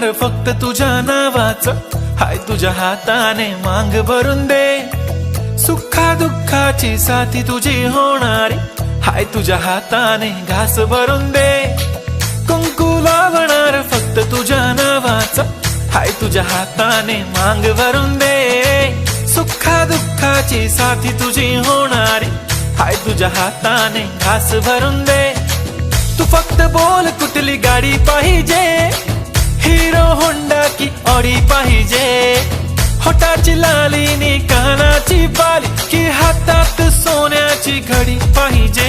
बघणार फक्त तुझ्या नावाचं, हाय तुझ्या हाताने मांग भरून दे। सुखा दुःखाची साथी तुझी होणारी, हाय तुझ्या हाताने घास भरून दे। कुंकू लावणार फक्त तुझ्या नावाचं, हाय तुझ्या हाताने मांग भरून दे। सुखा दुःखाची साथी तुझी होणारी, हाय तुझ्या हाताने घास भरून दे। तू फक्त बोल कुठली गाडी पाहिजे, हिरो होंडा की ऑडी पाहिजे। होटाची लाली नी कानाची बाली, की हातात सोन्याची घडी पाहिजे।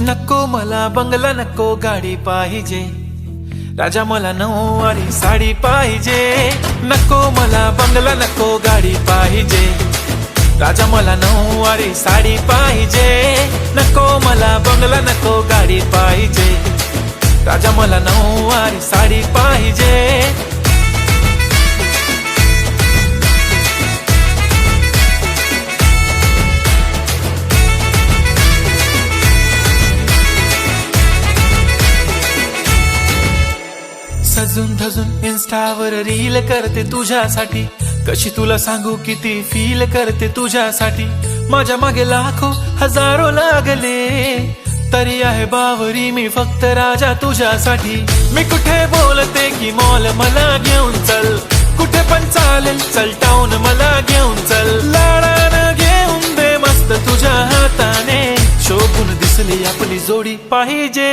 नको मला बंगला, नको गाडी पाहिजे, राजा मला नऊवारी साडी पाहिजे। नको मला बंगला, नको गाडी पाहिजे, राजा मला नऊवारी साडी पाहिजे। नको मला बंगला, नको गाडी पाहिजे, राजा मला नऊवारी साडी पाहिजे। सजून धजून इन्स्टावर रील करते तुझ्यासाठी, कशी तुला सांगू किती फील करते तुझ्यासाठी। माझ्या मागे लाखो हजारो लागले, तरी आहे बावरी मी फक्त राजा तुझ्यासाठी। मी कुठे बोलते की मॉल मला घेऊन चल, कुठे पण चालेल चल टाऊन मला घेऊन चल। लाडानं घेऊन दे मस्त तुझ्या हाताने, शोभून दिसली आपली जोडी पाहिजे।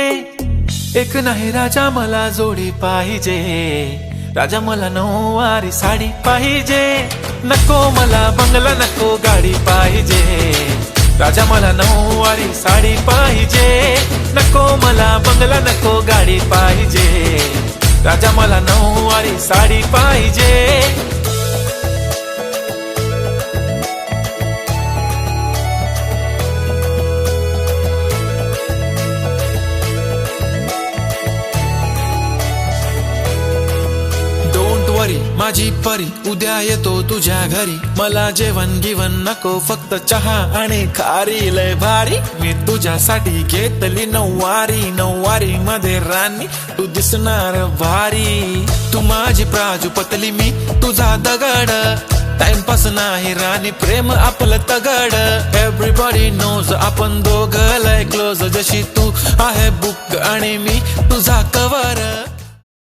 एक नाही राजा मला जोडी पाहिजे, राजा मला नऊवारी साडी पाहिजे। नको मला बंगला, नको गाडी पाहिजे, राजा मला नऊवारी साडी पाहिजे। नको मला बंगला, नको गाडी पाहिजे, राजा मला नऊवारी साडी पाहिजे। माझी परी उद्या येतो तुझ्या घरी, मला जेवण गिवण नको फक्त चहा आणि खारी लय भारी। मी तुझ्यासाठी घेतली नऊवारी, नऊवारी मध्ये राणी तू दिसणार भारी। तू माझी प्राजूपतली, मी तुझा दगड, टाइमपास नाही राणी प्रेम आपलं तगड। एव्हरीबॉडी नोज आपण दोघं लय क्लोज, जशी तू आहे बुक आणि मी तुझा कवर।